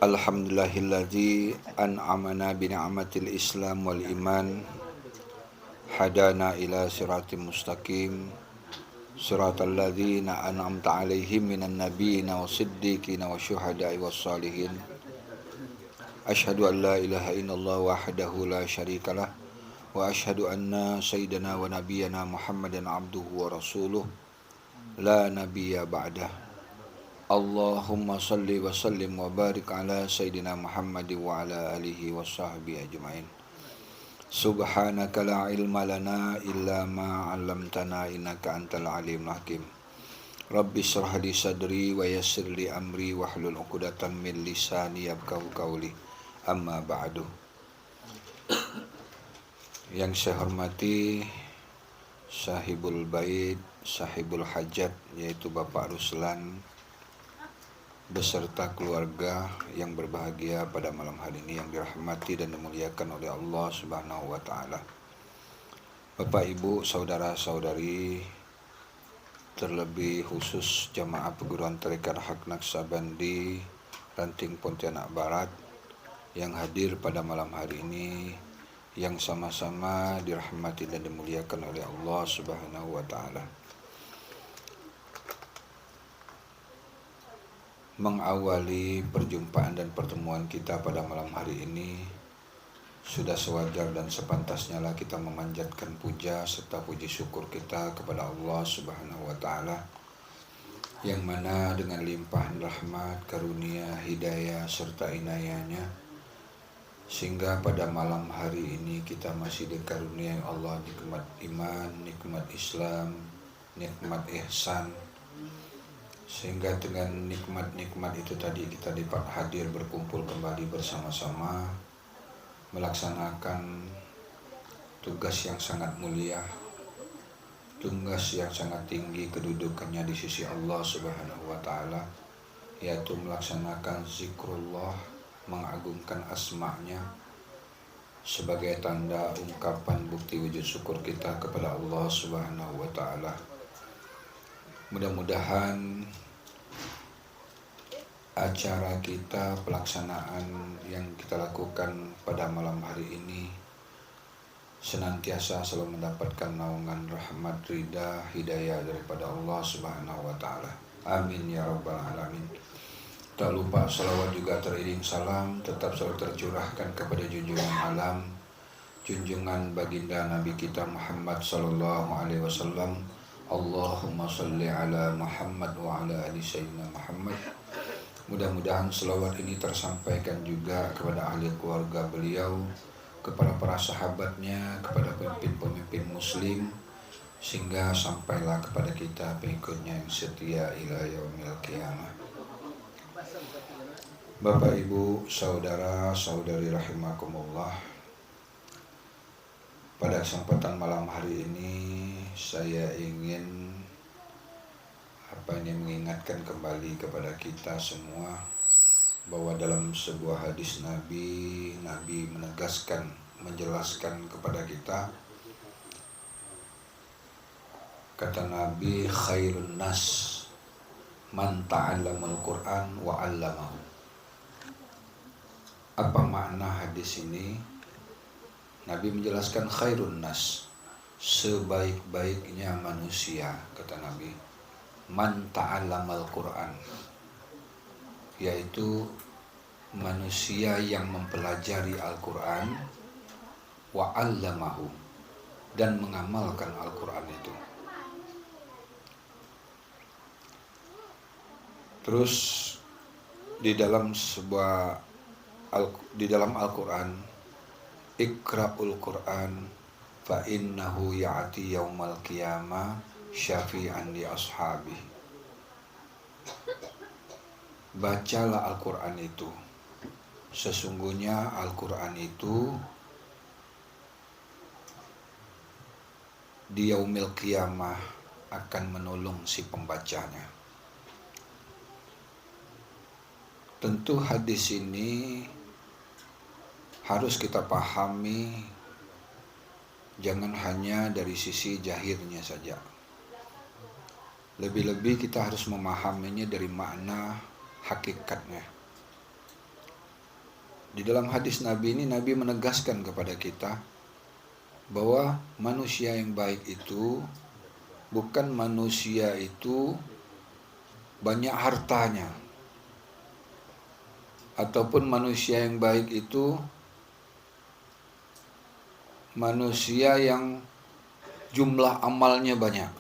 Alhamdulillahilladzi an'amana bina'matil Islam wal iman hadana ila siratim mustaqim siratal ladzina an'amta 'alaihim minan nabiyyina wasiddiqina wasyuhada'i wassalihin. Asyhadu an la ilaha illallah wahdahu la syarikalah wa asyhadu anna sayyidana wa nabiyyana Muhammadan abduhu wa rasuluh la nabiyya ba'dah. Allahumma salli wa sallim wa barik ala Sayyidina Muhammad wa ala alihi wa sahbihi ajma'in. Subhanaka la ilma lana illa ma 'allamtana innaka antal alimul hakim. Rabbi shrah li sadri wa yassir li amri wahlul 'uqdatam min lisani yafqahu qawli. Amma ba'du. Yang saya hormati sahibul bait, sahibul hajat, yaitu Bapak Ruslan beserta keluarga yang berbahagia pada malam hari ini, yang dirahmati dan dimuliakan oleh Allah Subhanahu wa taala. Bapak, Ibu, saudara-saudari, terlebih khusus jamaah perguruan tarekat Haq Naqsabandi Ranting Pontianak Barat yang hadir pada malam hari ini, yang sama-sama dirahmati dan dimuliakan oleh Allah Subhanahu wa taala. Mengawali perjumpaan dan pertemuan kita pada malam hari ini, sudah sewajar dan sepantasnya lah kita memanjatkan puja serta puji syukur kita kepada Allah Subhanahu wa taala, yang mana dengan limpahan rahmat, karunia, hidayah serta inayahnya, sehingga pada malam hari ini kita masih dikaruniai Allah nikmat iman, nikmat Islam, nikmat ihsan, sehingga dengan nikmat-nikmat itu tadi kita dapat hadir berkumpul kembali bersama-sama melaksanakan tugas yang sangat mulia, tugas yang sangat tinggi kedudukannya di sisi Allah Subhanahu wa taala, yaitu melaksanakan zikrullah, mengagungkan asma-Nya sebagai tanda ungkapan bukti wujud syukur kita kepada Allah Subhanahu wa taala. Mudah-mudahan acara kita, pelaksanaan yang kita lakukan pada malam hari ini senantiasa selalu mendapatkan naungan rahmat, ridha, hidayah daripada Allah Subhanahu wa taala. Amin ya rabbal alamin. Tak lupa salawat juga teriring salam tetap selalu tercurahkan kepada junjungan alam, junjungan baginda Nabi kita Muhammad sallallahu alaihi wasallam. Allahumma salli ala Muhammad wa ala ali sayyidina Muhammad. Mudah-mudahan selawat ini tersampaikan juga kepada ahli keluarga beliau, kepada para sahabatnya, kepada pemimpin-pemimpin muslim, sehingga sampailah kepada kita pengikutnya yang setia ila yaumil qiyamah. Bapak, Ibu, saudara-saudari rahimakumullah, pada kesempatan malam hari ini saya ingin mengingatkan kembali kepada kita semua bahwa dalam sebuah hadis Nabi menegaskan, menjelaskan kepada kita, kata Nabi, khairun nas man ta'allamal Qur'an wa 'allamahu. Apa makna hadis ini? Nabi menjelaskan khairun nas, sebaik-baiknya manusia, kata Nabi, man ta'allamal Qur'an, yaitu manusia yang mempelajari Al-Quran, wa 'allamahu, dan mengamalkan Al-Quran itu. Terus di dalam Al-Quran, Iqra'ul Quran fa innahu ya'ti yaumal qiyamah syafi'an li ashabi. Bacalah Al-Quran itu, sesungguhnya Al-Quran itu di yaumil qiyamah akan menolong si pembacanya. Tentu hadis ini harus kita pahami, jangan hanya dari sisi zahirnya saja. Lebih-lebih kita harus memahaminya dari makna hakikatnya. Di dalam hadis Nabi ini, Nabi menegaskan kepada kita bahwa manusia yang baik itu bukan manusia itu banyak hartanya, ataupun manusia yang baik itu manusia yang jumlah amalnya banyak.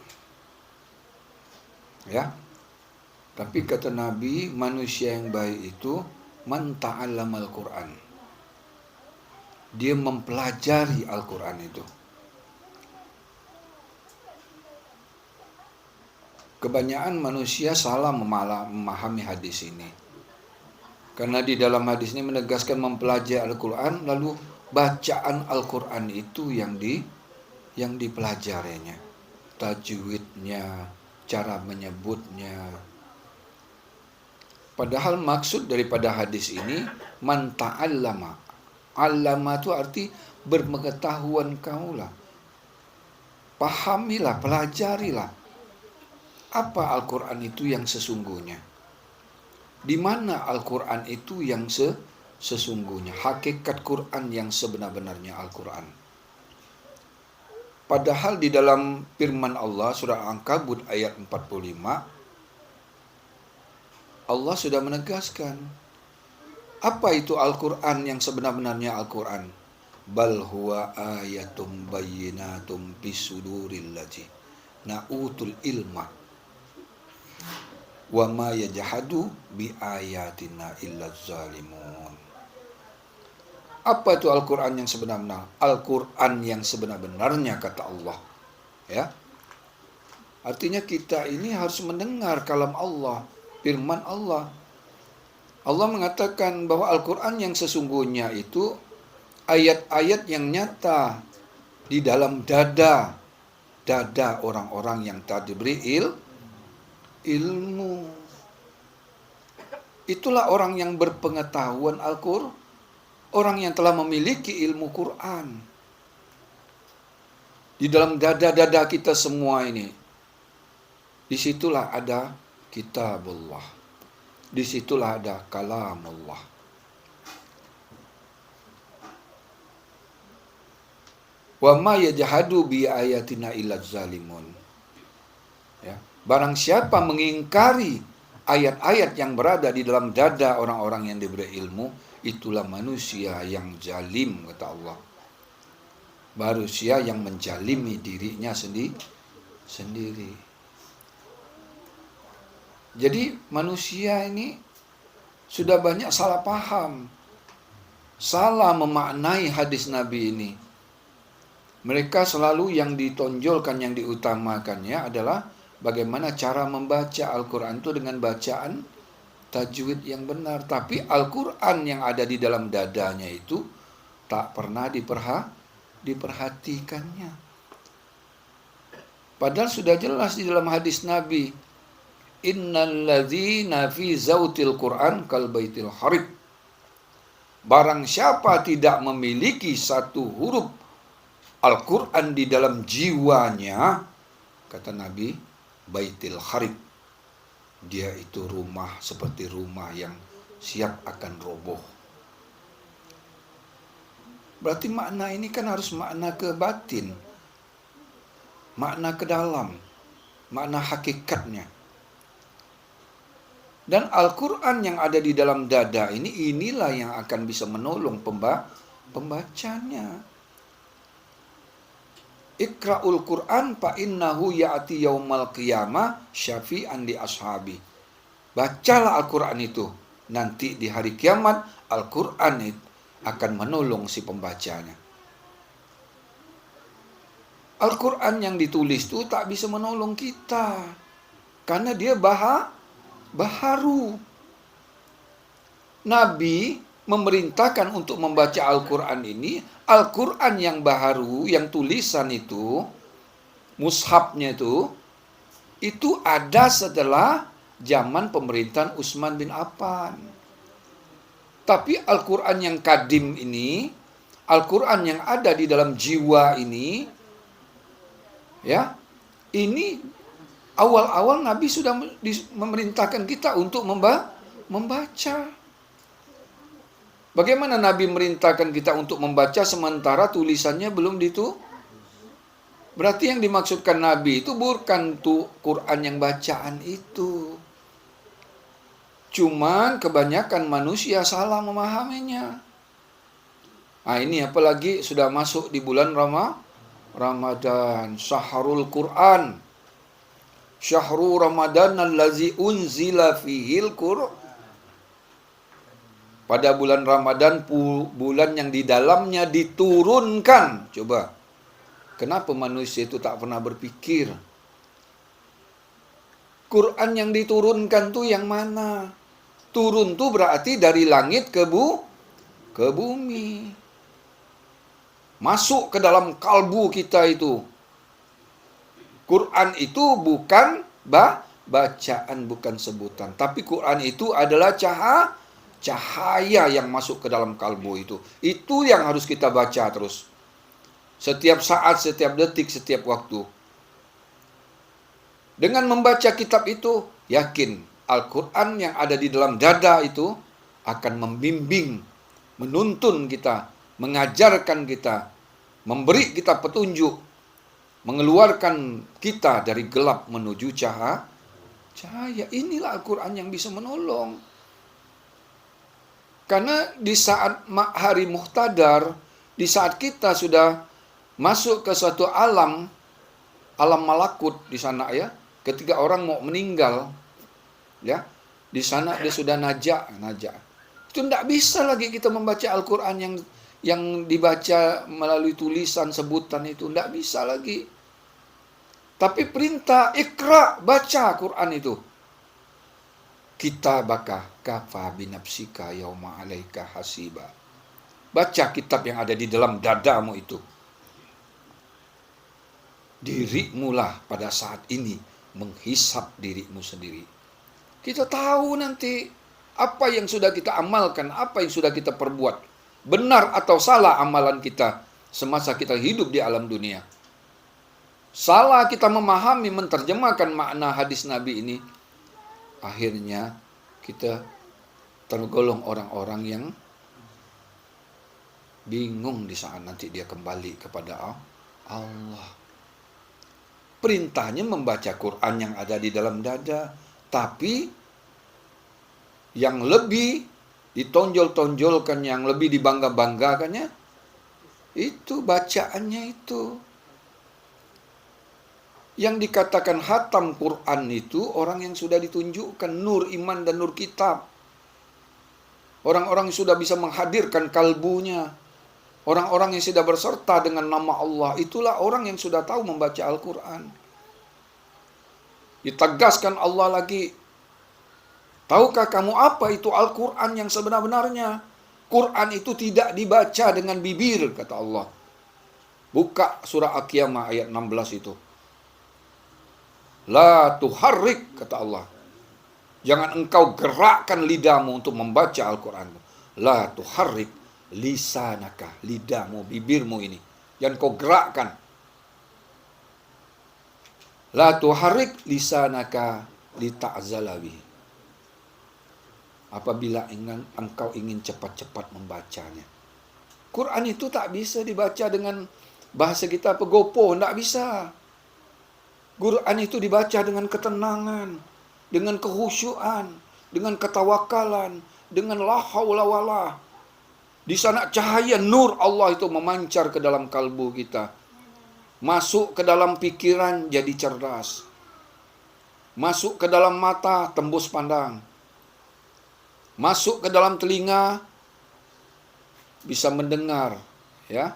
Ya. Tapi kata Nabi, manusia yang baik itu man ta'allamal Qur'an. Dia mempelajari Al-Qur'an itu. Kebanyakan manusia salah memahami hadis ini. Karena di dalam hadis ini menegaskan mempelajari Al-Qur'an, lalu bacaan Al-Qur'an itu yang dipelajarinya. Tajwidnya, cara menyebutnya. Padahal maksud daripada hadis ini man ta'allama. Allama itu arti berpengetahuan kaulah. Pahamilah, pelajarilah. Apa Al-Quran itu yang sesungguhnya? Di mana Al-Quran itu yang sesungguhnya? Hakikat Quran yang sebenar-benarnya Al-Quran. Padahal di dalam firman Allah surah Al-Ankabut ayat 45, Allah sudah menegaskan apa itu Al-Quran yang sebenar-benarnya Al-Quran. Bal huwa ayatum bayyinatum bisuduril lati na'utul ilma wa ma yajhadu bi ayatina illa zalimun. Apa itu Al-Quran yang sebenar-benar? Al-Quran yang sebenar-benarnya kata Allah. Ya. Artinya kita ini harus mendengar kalam Allah, firman Allah. Allah mengatakan bahwa Al-Quran yang sesungguhnya itu ayat-ayat yang nyata di dalam dada orang-orang yang telah diberi ilmu. Itulah orang yang berpengetahuan Al-Quran, orang yang telah memiliki ilmu Quran. Di dalam dada-dada kita semua ini, disitulah ada kitabullah. Disitulah ada kalamullah. Wa ma yajhadu bi ayatina illa zalimun. Ya. Barang siapa mengingkari ayat-ayat yang berada di dalam dada orang-orang yang diberi ilmu, itulah manusia yang zalim kata Allah. Manusia yang menjalimi dirinya sendiri. Jadi manusia ini sudah banyak salah paham, salah memaknai hadis Nabi ini. Mereka selalu yang ditonjolkan, yang diutamakannya adalah bagaimana cara membaca Al-Quran itu dengan bacaan tajwid yang benar. Tapi Al-Quran yang ada di dalam dadanya itu tak pernah diperhatikannya. Padahal sudah jelas di dalam hadis Nabi, innal ladzina fi zautil Qur'an kal baitil harib. Barang siapa tidak memiliki satu huruf Al-Quran di dalam jiwanya, kata Nabi, baitil harib, dia itu rumah seperti rumah yang siap akan roboh. Berarti makna ini kan harus makna ke batin, makna ke dalam, makna hakikatnya. Dan Al-Quran yang ada di dalam dada ini, inilah yang akan bisa menolong pembacanya. Iqra'ul Quran fa innahu ya'ti yaumal qiyamah syafi'an li ashabi. Bacalah Al-Quran itu. Nanti di hari kiamat, Al-Quran itu akan menolong si pembacanya. Al-Quran yang ditulis itu tak bisa menolong kita. Karena dia baharu. Nabi memerintahkan untuk membaca Al-Quran ini, Al-Quran yang baharu, yang tulisan itu, mushafnya itu ada setelah zaman pemerintahan Utsman bin Affan. Tapi Al-Quran yang kadim ini, Al-Quran yang ada di dalam jiwa ini, ya, ini awal-awal Nabi sudah memerintahkan kita untuk membaca. Bagaimana Nabi merintahkan kita untuk membaca sementara tulisannya belum Berarti yang dimaksudkan Nabi itu bukan tuh Quran yang bacaan itu. Cuman kebanyakan manusia salah memahaminya. Nah ini apalagi sudah masuk di bulan Ramadan. Syahrul Quran. Syahrul Ramadan allazi unzila fihil Qur'an. Pada bulan Ramadan, bulan yang di dalamnya diturunkan. Coba. Kenapa manusia itu tak pernah berpikir? Quran yang diturunkan tuh yang mana? Turun tuh berarti dari langit ke bumi. Masuk ke dalam kalbu kita itu. Quran itu bukan bacaan, bukan sebutan. Tapi Quran itu adalah cahaya yang masuk ke dalam kalbu itu. Itu yang harus kita baca terus. Setiap saat, setiap detik, setiap waktu. Dengan membaca kitab itu, yakin Al-Quran yang ada di dalam dada itu akan membimbing, menuntun kita, mengajarkan kita, memberi kita petunjuk, mengeluarkan kita dari gelap menuju cahaya. Inilah Al-Quran yang bisa menolong. Karena di saat hari Muhtadar, di saat kita sudah masuk ke suatu alam malakut di sana ya, ketika orang mau meninggal ya, di sana dia sudah najak. Itu tidak bisa lagi kita membaca Al-Quran yang dibaca melalui tulisan sebutan itu, tidak bisa lagi. Tapi perintah ikra, baca Quran itu. Kitabaka kafa binafsika yauma alaika hasiba. Baca kitab yang ada di dalam dadamu itu. Dirimu lah pada saat ini menghisap dirimu sendiri. Kita tahu nanti apa yang sudah kita amalkan, apa yang sudah kita perbuat. Benar atau salah amalan kita semasa kita hidup di alam dunia. Salah kita memahami, menerjemahkan makna hadis Nabi ini. Akhirnya kita tergolong orang-orang yang bingung di saat nanti dia kembali kepada Allah. Perintahnya membaca Quran yang ada di dalam dada, tapi yang lebih ditonjol-tonjolkan, yang lebih dibangga-banggakannya, itu bacaannya itu. Yang dikatakan hatam Quran itu orang yang sudah ditunjukkan nur iman dan nur kitab. Orang-orang yang sudah bisa menghadirkan kalbunya. Orang-orang yang sudah berserta dengan nama Allah, itulah orang yang sudah tahu membaca Al-Quran. Ditegaskan Allah lagi, tahukah kamu apa itu Al-Quran yang sebenar-benarnya? Quran itu tidak dibaca dengan bibir, kata Allah. Buka surah Al-Qiyamah ayat 16 itu. La tuharrik, kata Allah. Jangan engkau gerakkan lidahmu untuk membaca Al-Quran. La tuharrik lisanaka, lidahmu, bibirmu ini. Jangan kau gerakkan. La tuharrik lisanaka lita'zalabi. Apabila engkau ingin cepat-cepat membacanya. Quran itu tak bisa dibaca dengan bahasa kita pegopoh, tak bisa. Quran itu dibaca dengan ketenangan, dengan kehusyuan, dengan ketawakalan, dengan la haula wala. Di sana cahaya nur Allah itu memancar ke dalam kalbu kita. Masuk ke dalam pikiran jadi cerdas. Masuk ke dalam mata tembus pandang. Masuk ke dalam telinga bisa mendengar, ya.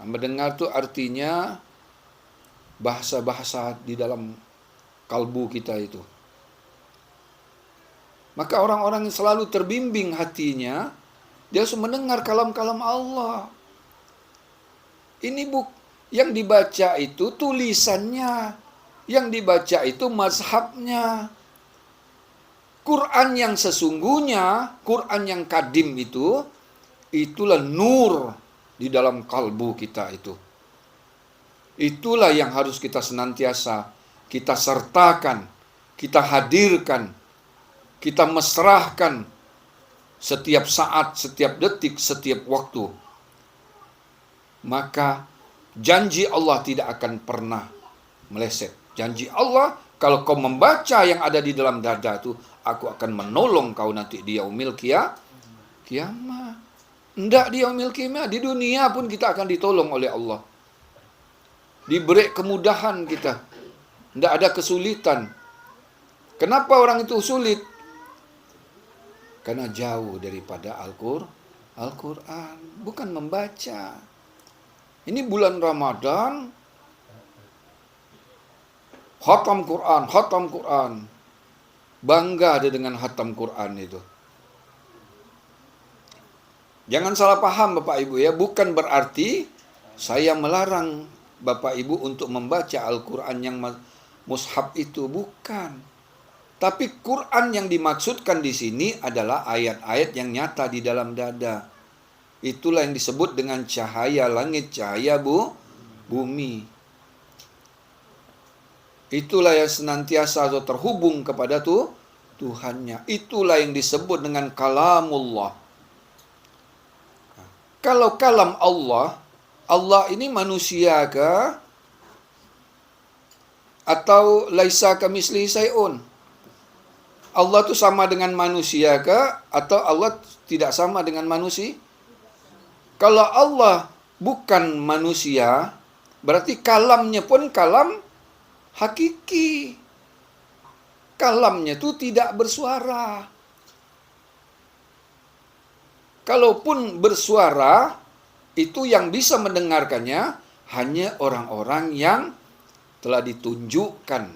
Mendengar itu artinya bahasa-bahasa di dalam kalbu kita itu. Maka orang-orang yang selalu terbimbing hatinya, dia harus mendengar kalam-kalam Allah. Ini yang dibaca itu tulisannya, yang dibaca itu mazhabnya. Quran yang sesungguhnya, Quran yang kadim itu, itulah nur di dalam kalbu kita itu. Itulah yang harus kita senantiasa, kita sertakan, kita hadirkan, kita mesrahkan setiap saat, setiap detik, setiap waktu, maka janji Allah tidak akan pernah meleset. Janji Allah, kalau kau membaca yang ada di dalam dada itu, aku akan menolong kau nanti di yaumil kiamah. Enggak di yaumil kiamah, di dunia pun kita akan ditolong oleh Allah. Diberi kemudahan kita. Enggak ada kesulitan. Kenapa orang itu sulit? Karena jauh daripada Al-Quran. Bukan membaca. Ini bulan Ramadan, khatam Quran. Bangga dia dengan khatam Quran itu. Jangan salah paham Bapak Ibu ya, bukan berarti saya melarang Bapak Ibu untuk membaca Al-Quran yang mushaf itu, bukan. Tapi Quran yang dimaksudkan di sini adalah ayat-ayat yang nyata di dalam dada. Itulah yang disebut dengan cahaya langit, cahaya bumi. Itulah yang senantiasa terhubung kepada Tuhannya. Itulah yang disebut dengan kalamullah. Kalau kalam Allah, Allah ini manusia ke? Atau laisa kamislihi syai'un? Allah itu sama dengan manusia ke? Atau Allah tidak sama dengan manusia? Kalau Allah bukan manusia, berarti kalamnya pun kalam hakiki. Kalamnya itu tidak bersuara. Kalaupun bersuara, itu yang bisa mendengarkannya hanya orang-orang yang telah ditunjukkan.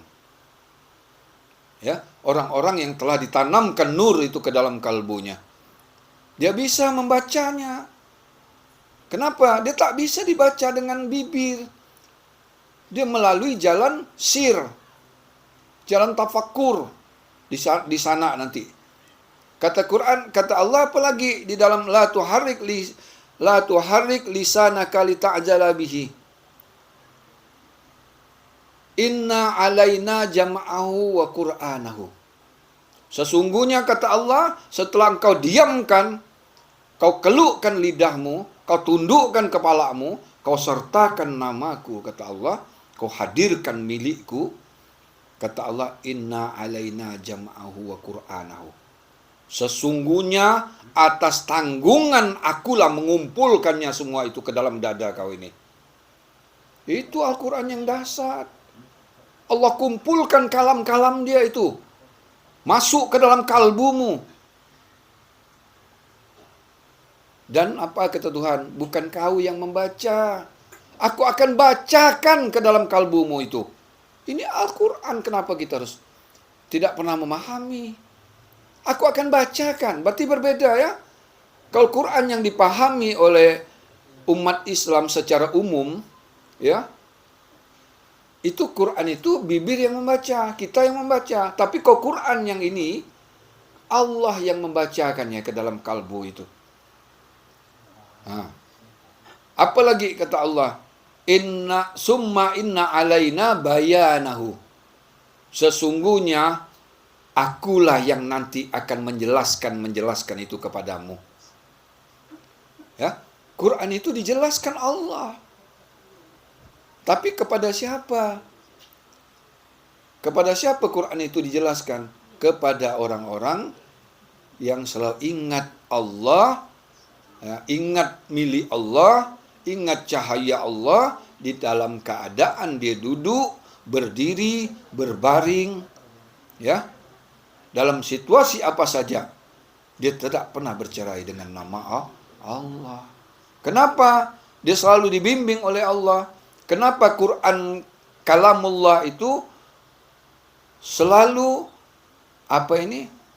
Ya, orang-orang yang telah ditanamkan nur itu ke dalam kalbunya. Dia bisa membacanya. Kenapa? Dia tak bisa dibaca dengan bibir. Dia melalui jalan sir, jalan tafakur di sana nanti. Kata Quran, kata Allah apa lagi di dalam la tuharrik lisanaka lita'jala bihi. Inna alaina jam'ahu wa qur'anahu. Sesungguhnya kata Allah, setelah engkau diamkan, kau kelukkan lidahmu, kau tundukkan kepalamu, kau sertakan namaku, kata Allah, kau hadirkan milikku, kata Allah, inna alaina jam'ahu wa qur'anahu. Sesungguhnya atas tanggungan akulah mengumpulkannya semua itu ke dalam dada kau ini. Itu Al-Quran yang dasar. Allah kumpulkan kalam-kalam dia itu. Masuk ke dalam kalbumu. Dan apa kata Tuhan? Bukan kau yang membaca. Aku akan bacakan ke dalam kalbumu itu. Ini Al-Quran, kenapa kita harus tidak pernah memahami? Aku akan bacakan. Berarti berbeda ya. Kalau Quran yang dipahami oleh umat Islam secara umum, ya, itu Quran itu bibir yang membaca, kita yang membaca. Tapi kalau Quran yang ini, Allah yang membacakannya ke dalam kalbu itu. Apalagi kata Allah, inna alaina bayanahu. Sesungguhnya akulah yang nanti akan menjelaskan itu kepadamu. Ya, Quran itu dijelaskan Allah. Tapi kepada siapa? Kepada siapa Quran itu dijelaskan? Kepada orang-orang yang selalu ingat Allah, ya, ingat milik Allah, ingat cahaya Allah di dalam keadaan dia duduk, berdiri, berbaring, ya. Dalam situasi apa saja, dia tidak pernah bercerai dengan nama Allah. Kenapa? Dia selalu dibimbing oleh Allah. Kenapa Quran kalamullah itu selalu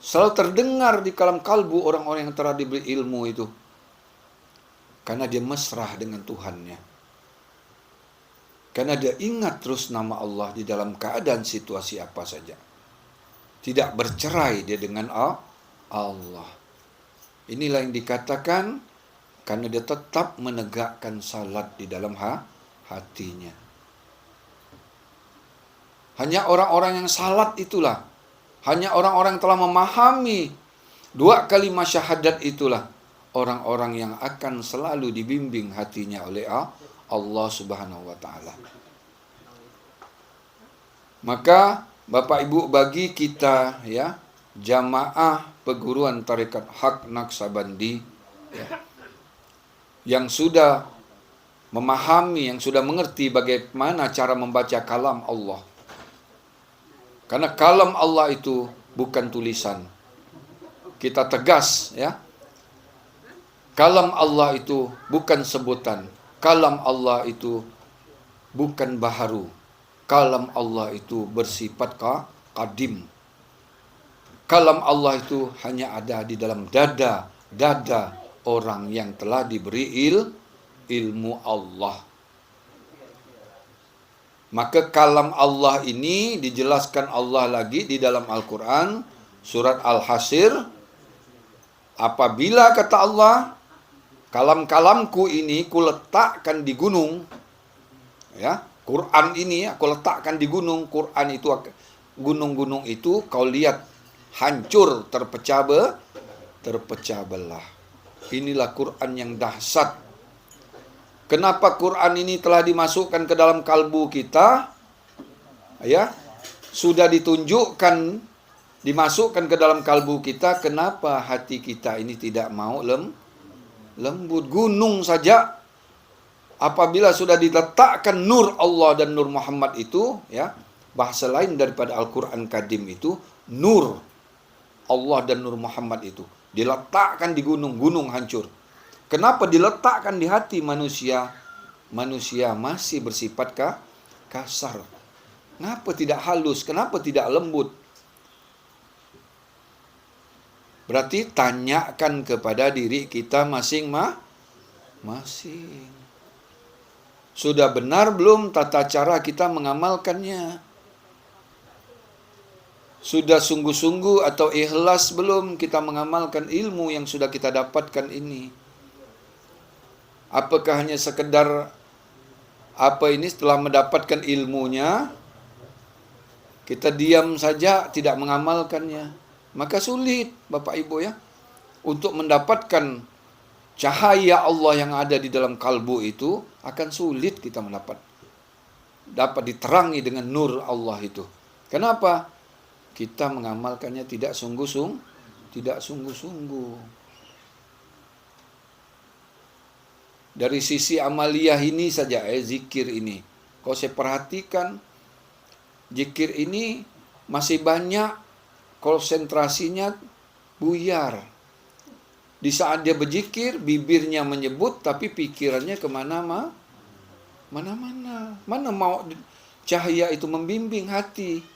selalu terdengar di dalam kalbu orang-orang yang telah diberi ilmu itu? Karena dia mesra dengan Tuhannya. Karena dia ingat terus nama Allah di dalam keadaan situasi apa saja. Tidak bercerai dia dengan Allah. Inilah yang dikatakan karena dia tetap menegakkan salat di dalam hatinya. Hanya orang-orang yang salat itulah, hanya orang-orang yang telah memahami Dua kalimat syahadat itulah orang-orang yang akan selalu dibimbing hatinya oleh Allah Subhanahu wa taala. Maka Bapak Ibu, bagi kita ya, jamaah perguruan tarekat Hak Naqsabandi ya, yang sudah memahami, yang sudah mengerti bagaimana cara membaca kalam Allah. Karena kalam Allah itu bukan tulisan. Kita tegas ya. Kalam Allah itu bukan sebutan. Kalam Allah itu bukan baharu. Kalam Allah itu bersifat qadim. Kalam Allah itu hanya ada di dalam dada orang yang telah diberi ilmu Allah. Maka kalam Allah ini dijelaskan Allah lagi di dalam Al-Quran, surat Al-Hashr. Apabila kata Allah, kalam-kalamku ini kuletakkan di gunung, ya, Quran ini aku letakkan di gunung. Quran itu, gunung-gunung itu kau lihat hancur, terpecah belah. Inilah Quran yang dahsyat. Kenapa Quran ini telah dimasukkan ke dalam kalbu kita? Ya, sudah ditunjukkan, dimasukkan ke dalam kalbu kita. Kenapa hati kita ini tidak mau lembut? Gunung saja, apabila sudah diletakkan nur Allah dan nur Muhammad itu, ya, bahasa lain daripada Al-Quran Kadim itu, nur Allah dan nur Muhammad itu diletakkan di gunung, gunung hancur. Kenapa diletakkan di hati manusia? Manusia masih bersifat kasar. Kenapa tidak halus? Kenapa tidak lembut? Berarti tanyakan kepada diri kita masing-masing. Sudah benar belum tata cara kita mengamalkannya? Sudah sungguh-sungguh atau ikhlas belum kita mengamalkan ilmu yang sudah kita dapatkan ini? Apakah hanya sekedar setelah mendapatkan ilmunya kita diam saja tidak mengamalkannya? Maka sulit Bapak Ibu ya, untuk mendapatkan cahaya Allah yang ada di dalam kalbu itu akan sulit kita dapat diterangi dengan nur Allah itu. Kenapa? Kita mengamalkannya tidak sungguh-sungguh. Dari sisi amaliyah ini saja, zikir ini. Kalau saya perhatikan, zikir ini masih banyak konsentrasinya buyar. Di saat dia berzikir, bibirnya menyebut, tapi pikirannya kemana-mana. Mana mau cahaya itu membimbing hati.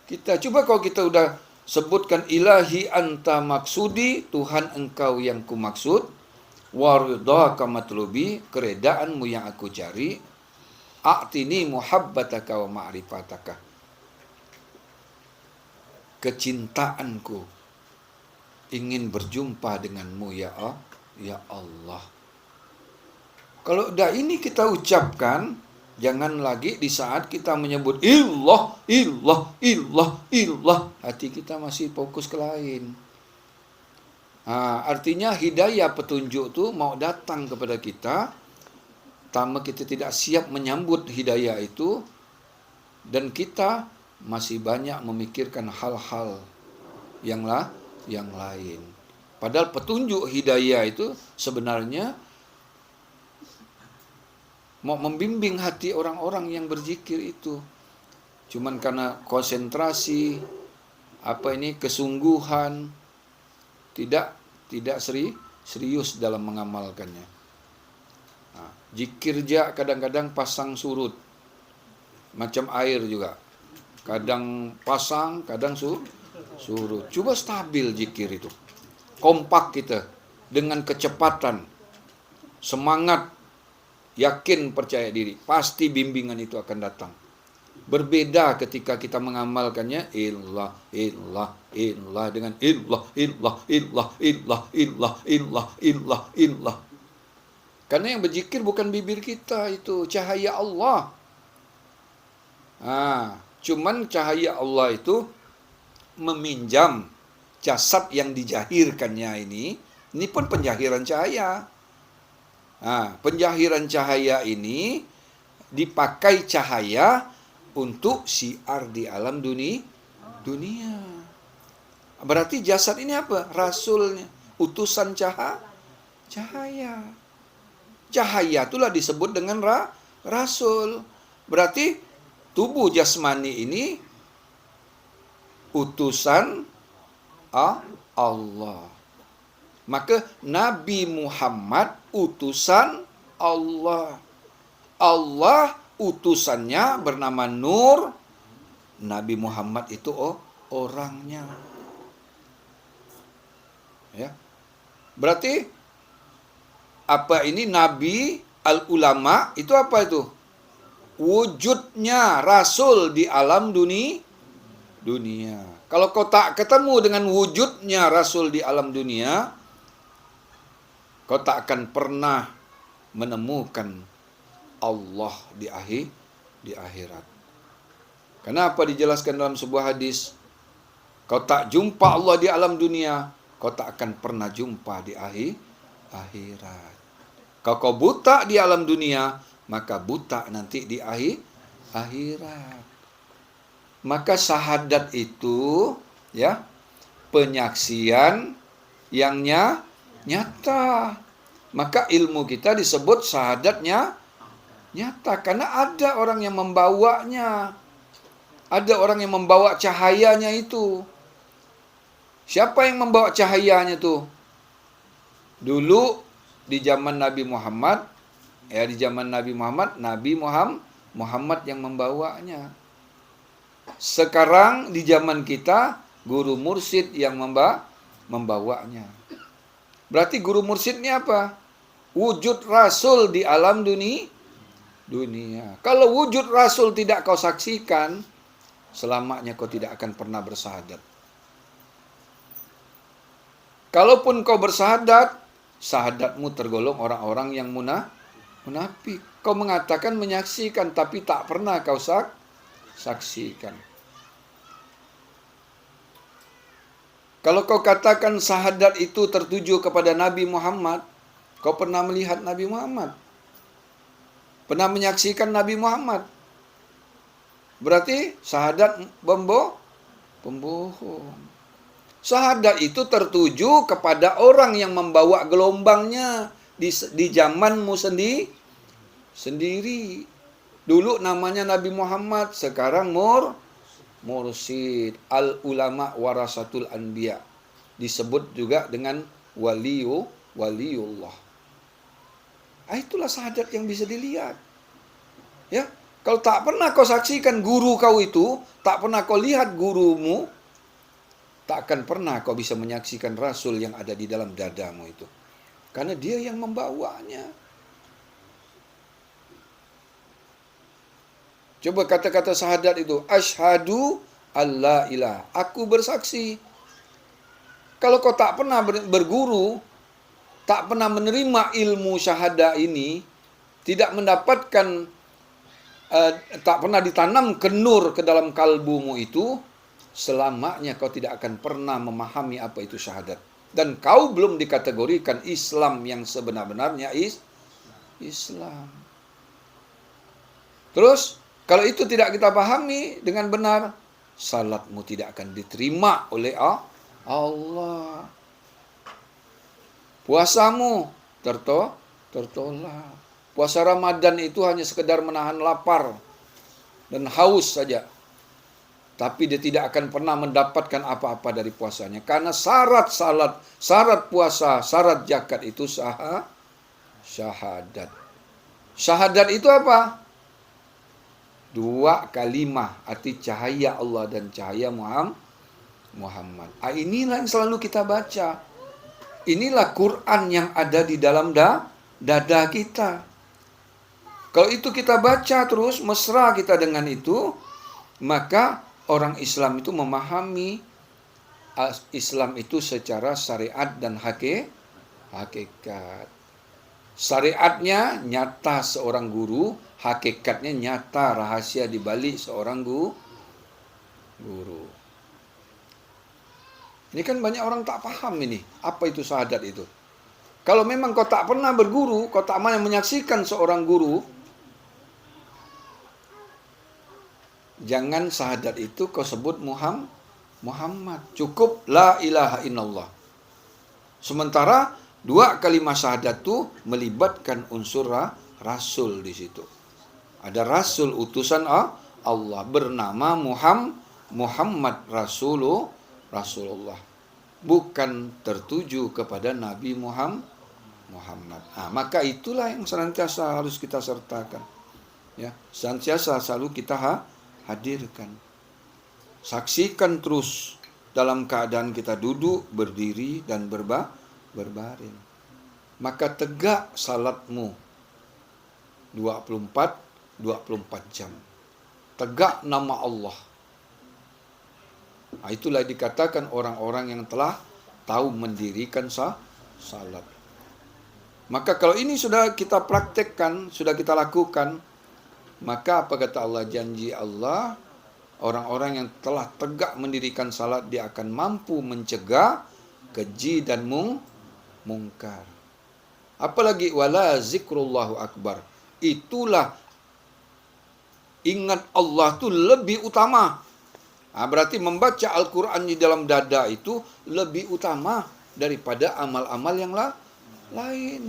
Kita coba kalau kita udah sebutkan ilahi anta maksudi, Tuhan engkau yang ku maksud. Waridhaka matlubi, keredaanmu yang aku cari. A'tini muhabbataka wa ma'rifataka, kecintaanku ingin berjumpa denganmu ya Allah. Kalau udah ini kita ucapkan, jangan lagi di saat kita menyebut illah, hati kita masih fokus ke lain. Artinya hidayah petunjuk itu mau datang kepada kita, pertama kita tidak siap menyambut hidayah itu, dan kita masih banyak memikirkan hal-hal yang lain. Padahal petunjuk hidayah itu sebenarnya mau membimbing hati orang-orang yang berzikir itu. Cuman karena konsentrasi, kesungguhan, tidak serius dalam mengamalkannya. Zikir kadang-kadang pasang surut, macam air juga. Kadang pasang, kadang surut. Coba stabil zikir itu. Kompak kita dengan kecepatan, semangat, yakin, percaya diri. Pasti bimbingan itu akan datang. Berbeda ketika kita mengamalkannya illah dengan illah. Karena yang berzikir bukan bibir kita, itu cahaya Allah. Cuman cahaya Allah itu meminjam jasad yang dijahirkannya ini pun penjahiran cahaya. Penjahiran cahaya ini dipakai cahaya untuk syiar di alam dunia. Berarti jasad ini apa? Rasulnya, utusan cahaya. Cahaya itulah disebut dengan rasul. Berarti tubuh jasmani ini utusan Allah. Maka Nabi Muhammad utusan Allah. Allah utusannya bernama Nur. Nabi Muhammad itu orangnya. Ya. Berarti apa ini Nabi al-ulama itu apa itu? Wujudnya Rasul di alam dunia. Kalau kau tak ketemu dengan wujudnya Rasul di alam dunia, kau tak akan pernah menemukan Allah di akhirat. Kenapa dijelaskan dalam sebuah hadis? Kau tak jumpa Allah di alam dunia, kau tak akan pernah jumpa di akhirat. Kalau kau buta di alam dunia, maka buta nanti di akhirat. Maka syahadat itu ya penyaksian yang nyata. Maka ilmu kita disebut syahadatnya nyata karena ada orang yang membawanya. Ada orang yang membawa cahayanya itu. Siapa yang membawa cahayanya itu? Dulu di zaman Nabi Muhammad, Nabi Muhammad yang membawanya. Sekarang di zaman kita, guru mursyid yang membawanya. Berarti guru mursyid ini apa? Wujud Rasul di alam dunia. Kalau wujud Rasul tidak kau saksikan, selamanya kau tidak akan pernah bersahadat. Kalaupun kau bersahadat, sahadatmu tergolong orang-orang yang munafik. Kau mengatakan menyaksikan, tapi tak pernah kau saksikan. Kalau kau katakan sahadat itu tertuju kepada Nabi Muhammad, kau pernah melihat Nabi Muhammad? Pernah menyaksikan Nabi Muhammad? Berarti sahadat pembohong. Sahadat itu tertuju kepada orang yang membawa gelombangnya di zamanmu sendiri. Dulu namanya Nabi Muhammad, sekarang mursyid, al-ulama warasatul anbiya. Disebut juga dengan waliullah. Itulah sahadat yang bisa dilihat. Ya, kalau tak pernah kau saksikan guru kau itu, tak pernah kau lihat gurumu, tak akan pernah kau bisa menyaksikan Rasul yang ada di dalam dadamu itu. Karena dia yang membawanya. Coba kata-kata syahadat itu. Asyhadu alla ilah. Aku bersaksi. Kalau kau tak pernah berguru, tak pernah menerima ilmu syahadat ini, tidak mendapatkan, tak pernah ditanam nur ke dalam kalbumu itu, selamanya kau tidak akan pernah memahami apa itu syahadat. Dan kau belum dikategorikan Islam yang sebenar-benarnya Islam. Terus, kalau itu tidak kita pahami dengan benar, salatmu tidak akan diterima oleh Allah. Puasamu tertolak. Puasa Ramadan itu hanya sekedar menahan lapar dan haus saja. Tapi dia tidak akan pernah mendapatkan apa-apa dari puasanya. Karena syarat salat, syarat puasa, syarat zakat itu syahadat. Syahadat itu apa? Dua kalimah, arti cahaya Allah dan cahaya Muhammad. Inilah yang selalu kita baca. Inilah Quran yang ada di dalam dada kita. Kalau itu kita baca terus, mesra kita dengan itu, maka orang Islam itu memahami Islam itu secara syariat dan hakikat. Syariatnya nyata seorang guru, hakikatnya nyata rahasia di balik seorang guru. Ini kan banyak orang tak paham ini. Apa itu syahadat itu? Kalau memang kau tak pernah berguru, kau tak mau menyaksikan seorang guru, jangan syahadat itu kau sebut Muhammad. Cukup la ilaha illallah. Sementara dua kalimat syahadat itu melibatkan unsur rasul di situ. Ada rasul utusan Allah bernama Muhammad Rasulullah. Bukan tertuju kepada Nabi Muhammad. Maka itulah yang senantiasa harus kita sertakan. Ya, senantiasa selalu kita hadirkan. Saksikan terus dalam keadaan kita duduk, berdiri, dan berbaring. Maka tegak salatmu 24 jam. Tegak nama Allah. Itulah dikatakan orang-orang yang telah tahu mendirikan salat. Maka kalau ini sudah kita praktekkan, sudah kita lakukan, maka apa kata Allah? Janji Allah, orang-orang yang telah tegak mendirikan salat, dia akan mampu mencegah keji dan mungkar. Apalagi wala zikrullahu akbar. Itulah ingat Allah itu lebih utama. Berarti membaca Al-Quran di dalam dada itu lebih utama daripada amal-amal yang lain.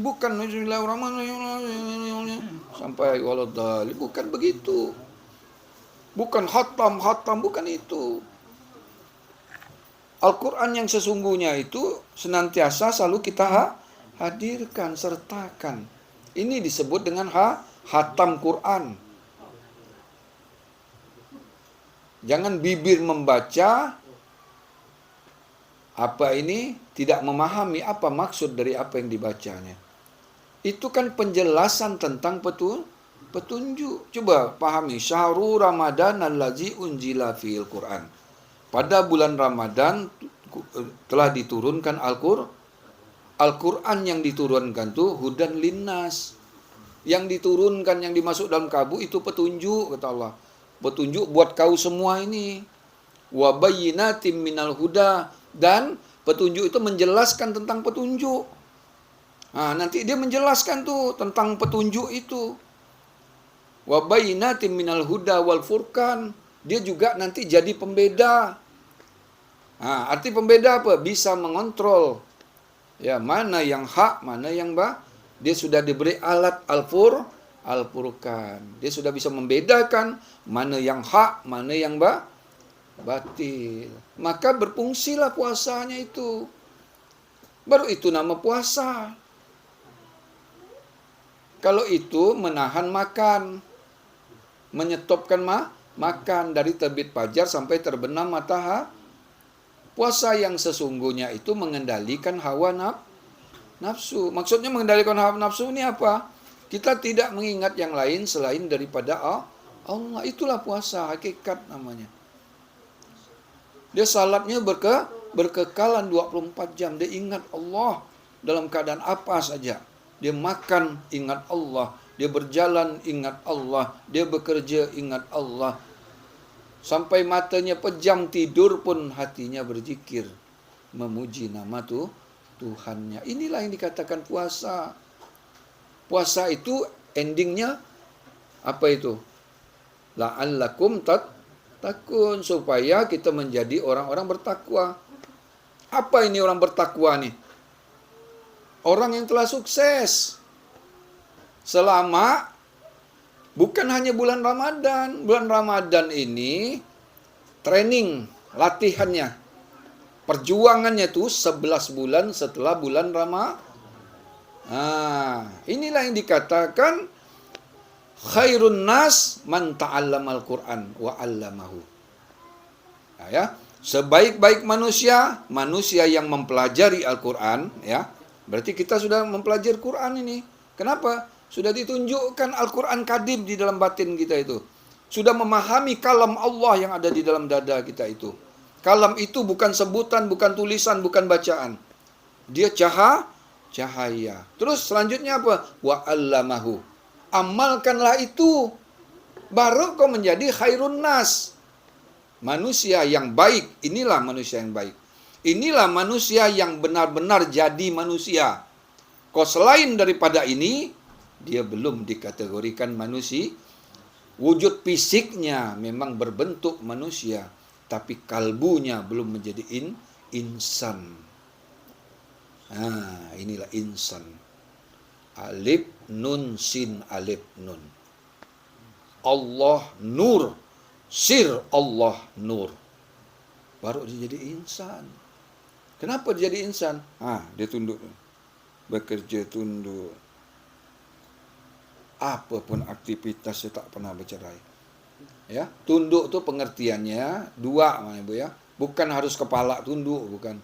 Bukan Bismillahirrahmanirrahim sampai waladhdallin, bukan begitu. Bukan khatam, bukan itu. Al-Quran yang sesungguhnya itu senantiasa selalu kita hadirkan, sertakan. Ini disebut dengan khatam Quran. Jangan bibir membaca, tidak memahami apa maksud dari apa yang dibacanya. Itu kan penjelasan tentang petunjuk. Coba pahami, syahrul Ramadan allazi unzila fil Quran. Pada bulan Ramadan telah diturunkan Al-Quran yang diturunkan tuh hudan linnas. Yang diturunkan, yang dimasuk dalam kalbu itu petunjuk, kata Allah. Petunjuk buat kau semua ini. Wa bayyinatim minal huda, dan petunjuk itu menjelaskan tentang petunjuk. Nanti dia menjelaskan tuh tentang petunjuk itu. Wa bayyinatim minal huda wal furqan. Dia juga nanti jadi pembeda. Arti pembeda apa? Bisa mengontrol. Ya, mana yang hak, mana yang dia sudah diberi alat Al-Furqan. Dia sudah bisa membedakan mana yang hak, mana yang batil. Maka berfungsilah puasanya itu. Baru itu nama puasa. Kalau itu menahan makan, menyetopkan makan dari terbit fajar sampai terbenam matahari. Puasa yang sesungguhnya itu mengendalikan hawa nafsu. Maksudnya mengendalikan hawa nafsu ini apa? Kita tidak mengingat yang lain selain daripada Allah. Itulah puasa, hakikat namanya. Dia salatnya berkekalan 24 jam. Dia ingat Allah dalam keadaan apa saja. Dia makan, ingat Allah. Dia berjalan, ingat Allah. Dia bekerja, ingat Allah. Sampai matanya pejam tidur pun hatinya berzikir. Memuji nama Tuhannya. Inilah yang dikatakan puasa. Puasa itu endingnya apa itu? La'allakum takun, supaya kita menjadi orang-orang bertakwa. Apa ini orang bertakwa nih? Orang yang telah sukses selama bukan hanya bulan Ramadan. Bulan Ramadan ini training, latihannya, perjuangannya tuh 11 bulan setelah bulan Ramadan. Inilah yang dikatakan khairun nas man ta'allamal Qur'an wa 'allamahu. Sebaik-baik manusia yang mempelajari Al-Qur'an, ya. Berarti kita sudah mempelajari Quran ini. Kenapa? Sudah ditunjukkan Al-Qur'an kadib di dalam batin kita itu. Sudah memahami kalam Allah yang ada di dalam dada kita itu. Kalam itu bukan sebutan, bukan tulisan, bukan bacaan. Dia cahaya. Terus selanjutnya apa? Wa 'allamahu. Amalkanlah itu. Baru kau menjadi khairun nas. Manusia yang baik. Inilah manusia yang baik. Inilah manusia yang benar-benar jadi manusia. Kalau selain daripada ini, dia belum dikategorikan manusia. Wujud fisiknya memang berbentuk manusia, tapi kalbunya belum menjadi insan. Inilah insan. Alif nun sin alif nun. Allah nur, sir Allah nur. Baru dia jadi insan. Kenapa dia jadi insan? Dia tunduk. Bekerja tunduk. Apapun aktivitas dia tak pernah bercerai. Ya, tunduk tu pengertiannya dua, Ibu ya. Bukan harus kepala tunduk, bukan.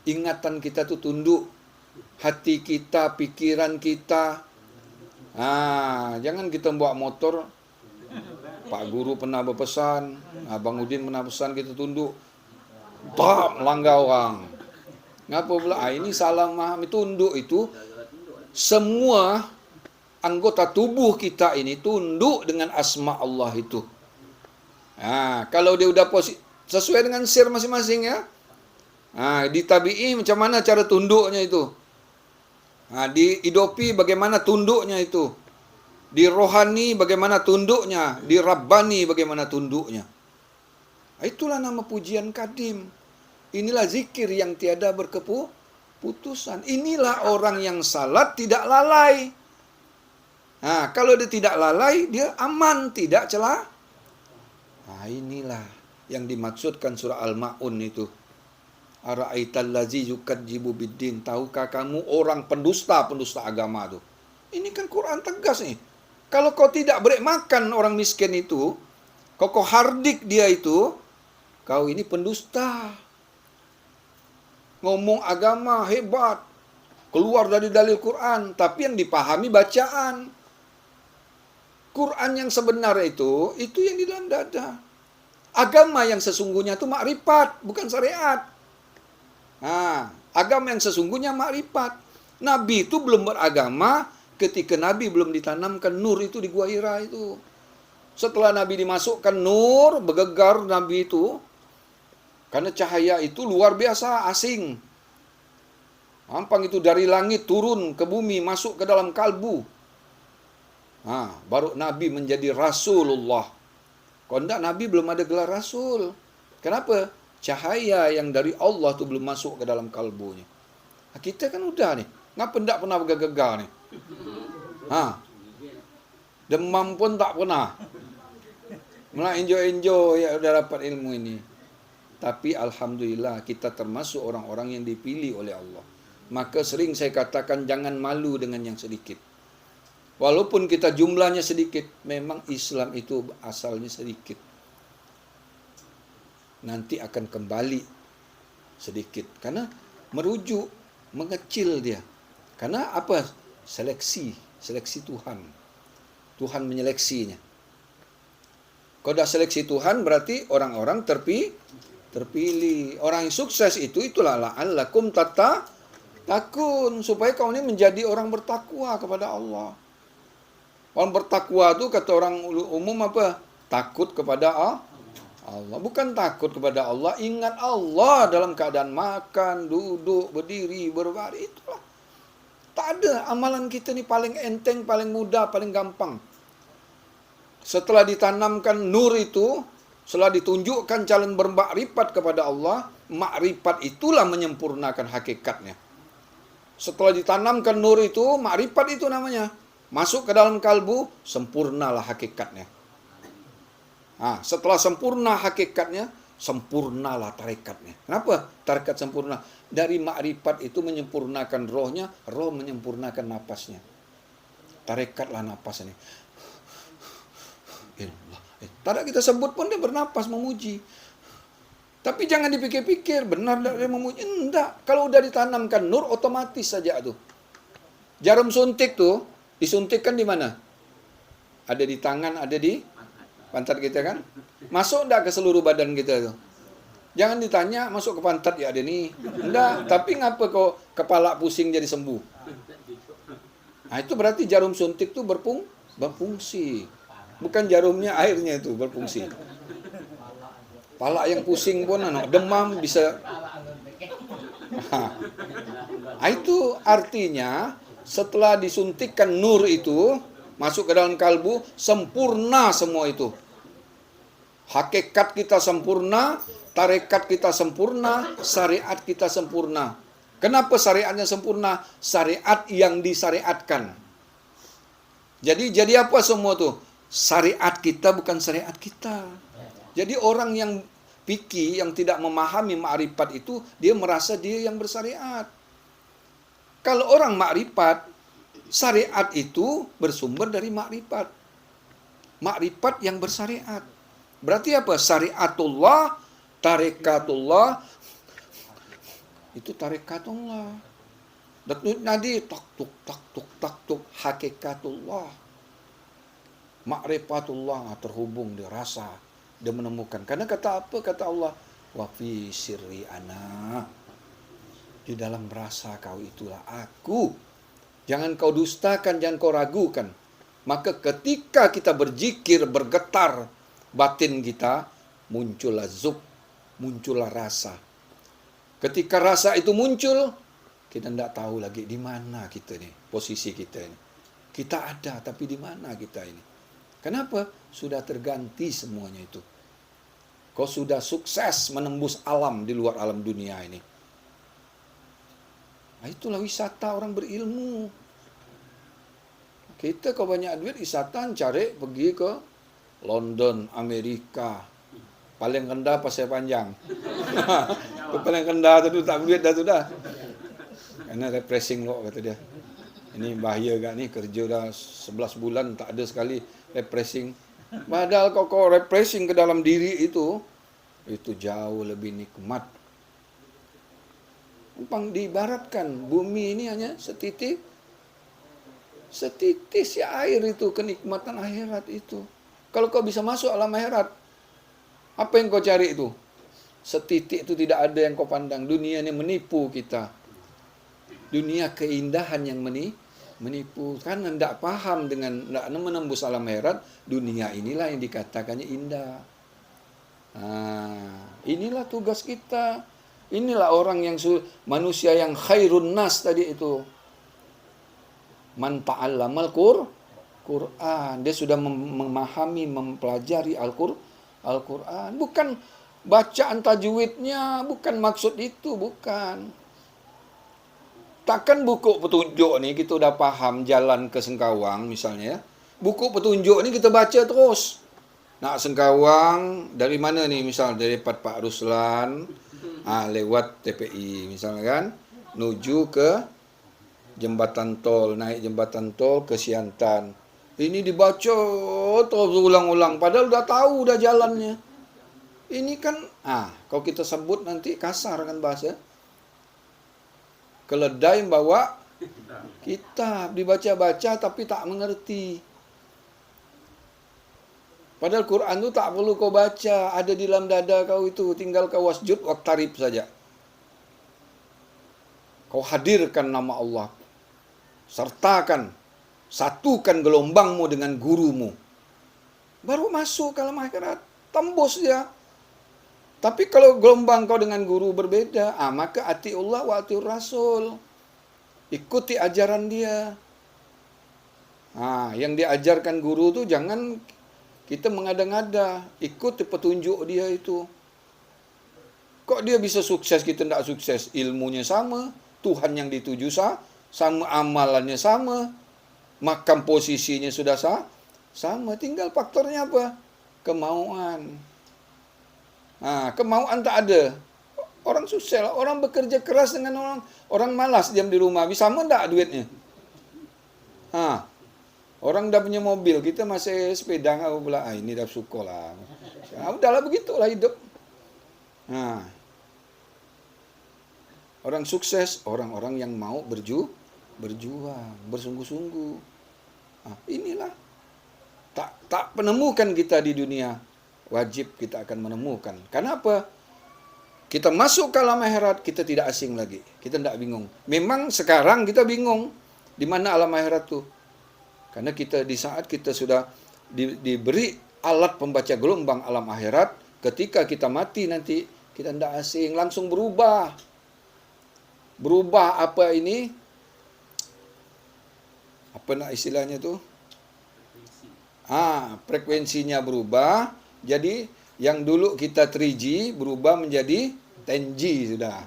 Ingatan kita tu tunduk. Hati kita, pikiran kita. Jangan kita bawa motor. Pak Guru pernah berpesan, Abang Udin pernah pesan kita tunduk. Tak melanggar orang. Ngapa pula? Ini salah memahami. Tunduk itu semua anggota tubuh kita ini tunduk dengan asma Allah itu. Kalau dia udah sesuai dengan sir masing-masing ya. Di tabi'i macam mana cara tunduknya itu? Di idopi bagaimana tunduknya itu? Di rohani bagaimana tunduknya? Di rabbani bagaimana tunduknya? Itulah nama pujian kadim. Inilah zikir yang tiada berkeputusan. Inilah orang yang salat tidak lalai. Kalau dia tidak lalai, dia aman, tidak celah. Inilah yang dimaksudkan surah Al-Ma'un itu. Ara'aital ladzi yukadzibu biddin. Tahukah kamu orang pendusta agama tu? Ini kan Quran tegas nih. Kalau kau tidak beri makan orang miskin itu, kau hardik dia itu, kau ini pendusta. Ngomong agama hebat, keluar dari dalil Quran, tapi yang dipahami bacaan. Quran yang sebenar itu yang di dalam dada. Agama yang sesungguhnya itu makrifat, bukan syariat. Agama yang sesungguhnya makrifat. Nabi itu belum beragama ketika Nabi belum ditanamkan nur itu di Gua Hira itu. Setelah Nabi dimasukkan nur, bergegar Nabi itu. Karena cahaya itu luar biasa, asing. Ampang itu dari langit turun ke bumi, masuk ke dalam kalbu. Baru Nabi menjadi Rasulullah. Kalau tidak, Nabi belum ada gelar Rasul. Kenapa? Cahaya yang dari Allah tu belum masuk ke dalam kalbunya. Kita kan udah nih. Ngapa tidak pernah bergegar nih? Demam pun tak pernah. Malah enjoy ya udah dapat ilmu ini. Tapi Alhamdulillah kita termasuk orang-orang yang dipilih oleh Allah. Maka sering saya katakan jangan malu dengan yang sedikit. Walaupun kita jumlahnya sedikit, memang Islam itu asalnya sedikit. Nanti akan kembali sedikit. Karena merujuk, mengecil dia. Karena apa? Seleksi Tuhan. Tuhan menyeleksinya. Kalau dah seleksi Tuhan berarti orang-orang terpilih. Orang yang sukses itulah la'allakum takun, supaya kau ini menjadi orang bertakwa kepada Allah. Orang bertakwa itu kata orang umum apa? Takut kepada Allah. Bukan takut kepada Allah, ingat Allah dalam keadaan makan, duduk, berdiri, berbaring. Itulah. Tak ada. Amalan kita ni paling enteng, paling mudah, paling gampang. Setelah ditanamkan nur itu, setelah ditunjukkan jalan bermakrifat kepada Allah, makrifat itulah menyempurnakan hakikatnya. Setelah ditanamkan nur itu, makrifat itu namanya. Masuk ke dalam kalbu, sempurnalah hakikatnya. Setelah sempurna hakikatnya, sempurnalah tarekatnya. Kenapa tarekat sempurna? Dari makrifat itu menyempurnakan rohnya, roh menyempurnakan napasnya. Tarekatlah napas ini. Tak kita sebut pun dia bernapas memuji. Tapi jangan dipikir-pikir, benar tak dia memuji? Enggak. Kalau udah ditanamkan nur, otomatis saja tuh. Jarum suntik tuh, disuntikkan di mana? Ada di tangan, ada di pantat kita kan? Masuk enggak ke seluruh badan kita tuh? Jangan ditanya, masuk ke pantat ya ada nih. Enggak, tapi ngapa kok kepala pusing jadi sembuh? Itu berarti jarum suntik tuh berfungsi. Bukan jarumnya, airnya itu berfungsi. Pala yang pusing pun demam bisa Itu artinya setelah disuntikkan nur itu masuk ke dalam kalbu, sempurna semua itu. Hakikat kita sempurna, tarekat kita sempurna, syariat kita sempurna. Kenapa syariatnya sempurna? Syariat yang disyariatkan. Jadi apa semua tuh? Syariat kita bukan syariat kita. Jadi orang yang fikih, yang tidak memahami makrifat itu, dia merasa dia yang bersyariat. Kalau orang makrifat, syariat itu bersumber dari makrifat. Makrifat yang bersyariat. Berarti apa? Syariatullah, tarekatullah, itu tarekatullah. Detik nadi tak tuk hakikatullah. Ma'rifatullah, terhubung dia rasa, dia menemukan. Karena kata apa? Kata Allah, wa fi sirri ana. Di dalam rasa kau itulah aku. Jangan kau dustakan, jangan kau ragukan. Maka ketika kita berzikir, bergetar batin kita, muncullah zuk, muncullah rasa. Ketika rasa itu muncul, kita tidak tahu lagi di mana kita nih, posisi kita ini. Kita ada, tapi di mana kita ini? Kenapa? Sudah terganti semuanya itu. Kau sudah sukses menembus alam di luar alam dunia ini. Nah, itulah wisata orang berilmu. Kita kalau banyak duit, wisata cari pergi ke London, Amerika. Paling rendah pasir panjang. Paling rendah tu tak duit dah tu dah. Karena repressing lo kata dia. Ini bahaya gak ni, kerja dah 11 bulan tak ada sekali repressing. Padahal kau repressing ke dalam diri itu jauh lebih nikmat. Umpang diibaratkan bumi ini hanya setitik ya air itu, kenikmatan akhirat itu. Kalau kau bisa masuk alam akhirat, apa yang kau cari itu? Setitik itu tidak ada yang kau pandang. Dunia ini menipu kita. Dunia keindahan yang menipu. Kan tidak paham dengan tidak menembus alam akhirat, dunia inilah yang dikatakannya indah. Inilah tugas kita. Inilah orang yang manusia yang khairun nas tadi itu. Man ta'allamal Quran. Dia sudah memahami, mempelajari Al-Quran. Bukan bacaan tajwidnya, bukan maksud itu, bukan. Takkan buku petunjuk ni kita udah paham jalan ke Sengkawang misalnya. Buku petunjuk ni kita baca terus. Nak Sengkawang dari mana ni? Misal dari Pak Ruslan, lewat TPI misalnya kan, menuju ke jembatan tol, naik jembatan tol ke Siantan. Ini dibaca terus ulang-ulang, padahal udah tahu dah jalannya. Ini kan, kalau kita sebut nanti kasar kan bahasa. Keledai bawa kitab, dibaca-baca tapi tak mengerti. Padahal Quran itu tak perlu kau baca, ada di dalam dada kau itu, tinggal kau wasjud waqtarib saja. Kau hadirkan nama Allah. Sertakan, satukan gelombangmu dengan gurumu. Baru masuk ke alam akhirat, tembus dia. Tapi kalau gelombang kau dengan guru berbeda, maka atiullah wa atiur rasul. Ikuti ajaran dia. Yang diajarkan guru tu jangan kita mengada-ngada, ikuti petunjuk dia itu. Kok dia bisa sukses, kita tidak sukses? Ilmunya sama, Tuhan yang dituju sama, amalannya sama, makam posisinya sudah sama, tinggal faktornya apa? Kemauan. Kemauan tak ada. Orang sukses, orang bekerja keras dengan orang malas diam di rumah, sama tak duitnya? Orang dah punya mobil, kita masih sepeda pula. Ini dah suka lah. Udahlah begitulah hidup. Orang sukses, orang-orang yang mau berjuang, bersungguh-sungguh. Inilah. Tak menemukan kita di dunia. Wajib kita akan menemukan. Kenapa? Kita masuk ke alam akhirat, kita tidak asing lagi. Kita tidak bingung. Memang sekarang kita bingung. Di mana alam akhirat tu? Karena kita di saat kita sudah diberi alat pembaca gelombang alam akhirat, ketika kita mati nanti, kita tidak asing, langsung berubah. Berubah apa ini? Apa nak istilahnya tu? Frekuensinya berubah. Jadi yang dulu kita 3G berubah menjadi 10G sudah.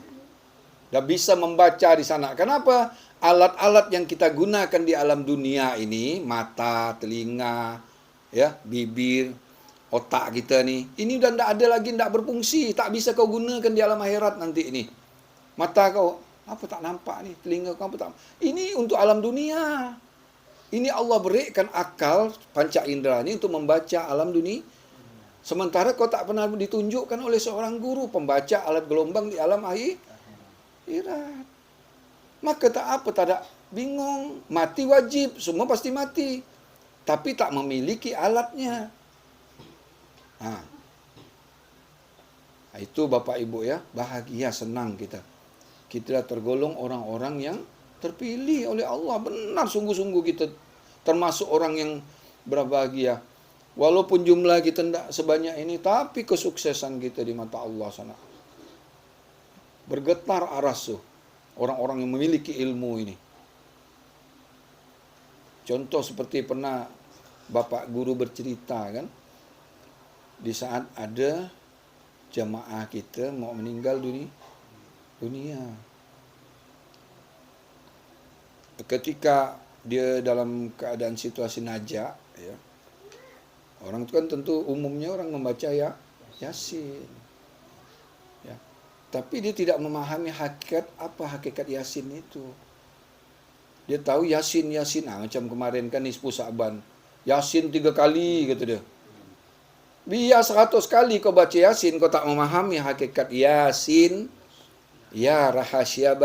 Dah bisa membaca di sana. Kenapa? Alat-alat yang kita gunakan di alam dunia ini, mata, telinga, ya, bibir, otak kita ni, ini dah tak ada lagi, tak berfungsi, tak bisa kau gunakan di alam akhirat nanti ini. Mata kau, apa tak nampak ni? Telinga kau apa tak? Ini untuk alam dunia. Ini Allah berikan akal panca indera ni untuk membaca alam dunia. Sementara kau tak pernah ditunjukkan oleh seorang guru pembaca alat gelombang di alam akhirat. Maka tak apa, tak ada bingung. Mati wajib, semua pasti mati. Tapi tak memiliki alatnya. Itu Bapak Ibu ya, bahagia, senang kita. Kita tergolong orang-orang yang terpilih oleh Allah. Benar sungguh-sungguh kita termasuk orang yang berbahagia. Walaupun jumlah kita tidak sebanyak ini, tapi kesuksesan kita di mata Allah sana. Bergetar aras tu. Orang-orang yang memiliki ilmu ini. Contoh seperti pernah Bapak Guru bercerita kan. Di saat ada jamaah kita mau meninggal dunia. Ketika dia dalam keadaan situasi najak, ya, orang itu kan tentu umumnya orang membaca Yasin. Ya. Tapi dia tidak memahami apa hakikat Yasin itu. Dia tahu Yasin. Macam kemarin kan Nisfu Sa'ban. Yasin 3 kali, kata dia. Biar 100 kali kau baca Yasin, kau tak memahami hakikat Yasin. Ya rahasia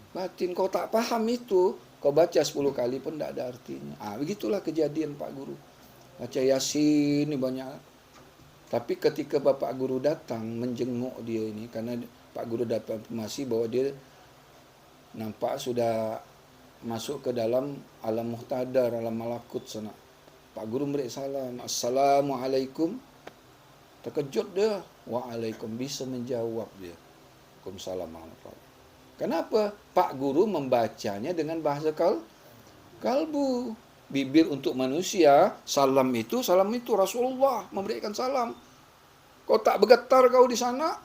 batin, kau tak paham itu. Kau baca 10 kali pun tak ada artinya. Begitulah kejadian Pak Guru. Baca Yasin ni banyak. Tapi ketika Bapak Guru datang menjenguk dia ini, karena Pak Guru dapat informasi bahwa dia nampak sudah masuk ke dalam alam muhtadar, alam malakut sana. Pak Guru beri salam, Assalamualaikum. Terkejut dia. Waalaikum, bisa menjawab dia. Waalaikumsalam. Kenapa? Pak Guru membacanya dengan bahasa kalbu. Bibir untuk manusia, salam itu Rasulullah memberikan salam. Kau tak bergetar kau di sana?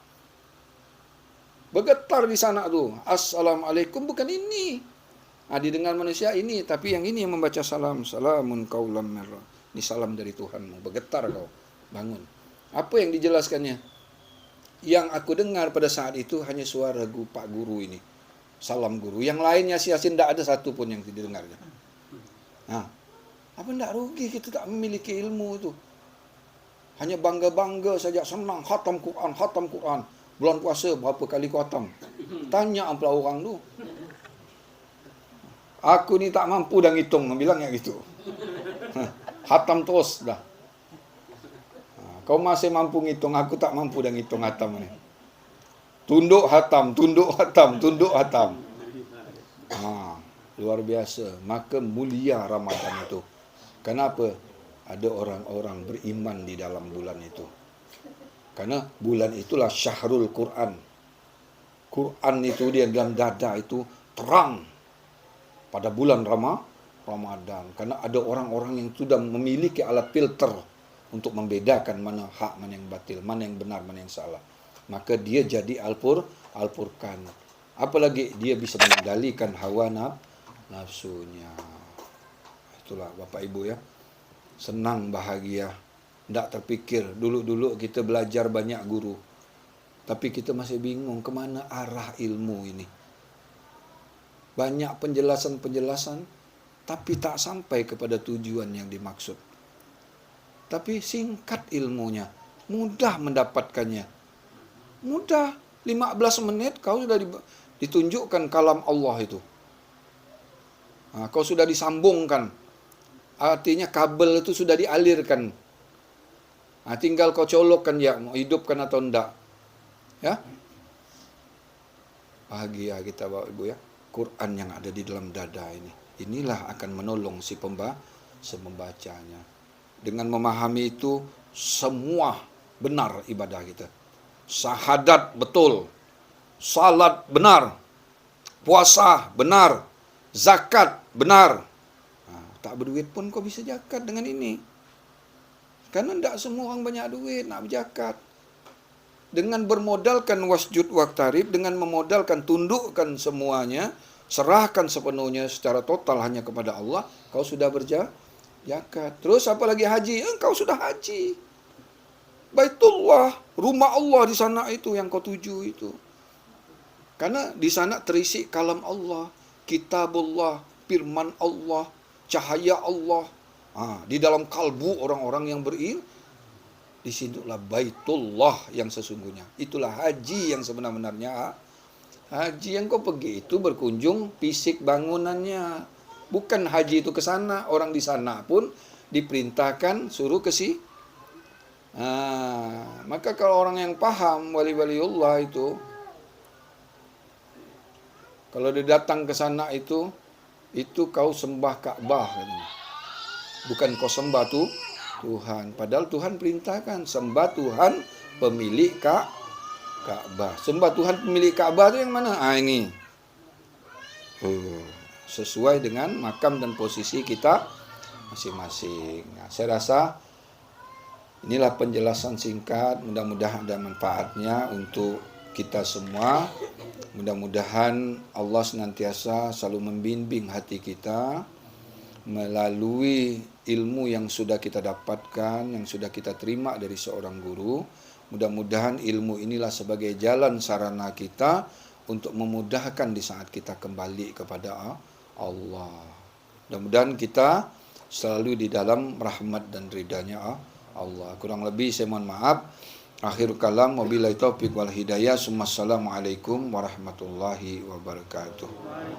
Bergetar di sana tu. Assalamualaikum bukan ini. Didengar manusia ini, tapi yang ini yang membaca salam. Salamun qaulam mir. Ini salam dari Tuhanmu. Bergetar kau. Bangun. Apa yang dijelaskannya? Yang aku dengar pada saat itu hanya suara Pak Guru ini. Salam Guru. Yang lainnya Yasin tidak ada satu pun yang didengarnya. Apa tidak rugi kita tak memiliki ilmu itu? Hanya bangga-bangga saja, senang khatam Quran. Bulan puasa berapa kali khatam? Tanya apalah orang tu. Aku ni tak mampu dah ngitung, bilangnya gitu. Khatam terus dah. Kau masih mampu ngitung, aku tak mampu dah ngitung khatam ni. Tunduk khatam. Luar biasa. Maka mulia Ramadan itu. Kenapa? Ada orang-orang beriman di dalam bulan itu. Karena bulan itulah syahrul Quran. Quran itu dia dalam dada itu terang pada bulan Ramadan. Karena ada orang-orang yang sudah memiliki alat filter untuk membedakan mana hak, mana yang batil, mana yang benar, mana yang salah. Maka dia jadi Al-Furqan. Apalagi dia bisa mengendalikan hawa nafsunya. Itulah Bapak Ibu ya. Senang, bahagia. Tak terfikir. Dulu-dulu kita belajar banyak guru. Tapi kita masih bingung kemana arah ilmu ini. Banyak penjelasan-penjelasan. Tapi tak sampai kepada tujuan yang dimaksud. Tapi singkat ilmunya. Mudah mendapatkannya. Mudah. 15 menit kau sudah ditunjukkan kalam Allah itu. Kau sudah disambungkan. Artinya kabel itu sudah dialirkan. Tinggal kau colokkan ya, mau hidupkan atau enggak. Ya. Bahagia kita Bapak Ibu ya. Quran yang ada di dalam dada ini. Inilah akan menolong si pembacanya. Dengan memahami itu, semua benar ibadah kita. Syahadat betul. Salat benar. Puasa, benar. Zakat, benar. Tak berduit pun kau bisa zakat dengan ini. Karena tidak semua orang banyak duit nak berzakat. Dengan bermodalkan wasjud waqtarib, dengan memodalkan tundukkan semuanya, serahkan sepenuhnya secara total hanya kepada Allah, kau sudah berzakat. Terus apa lagi haji? Kau sudah haji. Baitullah, rumah Allah di sana itu yang kau tuju itu. Karena di sana terisi kalam Allah, kitabullah, firman Allah, cahaya Allah. Di dalam kalbu orang-orang yang disitulah baitullah yang sesungguhnya. Itulah haji yang sebenar-benarnya. Haji yang kau pergi itu berkunjung fisik bangunannya. Bukan haji itu ke sana. Orang di sana pun diperintahkan suruh ke si. Maka kalau orang yang paham wali-waliullah itu, kalau dia datang ke sana itu kau sembah Ka'bah katanya. Bukan kau sembah Tuhan. Padahal Tuhan perintahkan sembah Tuhan pemilik Ka'bah. Sembah Tuhan pemilik Ka'bah itu yang mana? Ini. Sesuai dengan makam dan posisi kita masing-masing. Saya rasa inilah penjelasan singkat. Mudah-mudahan ada manfaatnya untuk kita semua. Mudah-mudahan Allah senantiasa selalu membimbing hati kita melalui ilmu yang sudah kita dapatkan, yang sudah kita terima dari seorang guru. Mudah-mudahan ilmu inilah sebagai jalan sarana kita untuk memudahkan di saat kita kembali kepada Allah. Mudah-mudahan kita selalu di dalam rahmat dan ridhanya Allah. Kurang lebih saya mohon maaf. Akhir kalam, wabillahi taufiq wal hidayah. Assalamualaikum warahmatullahi wabarakatuh.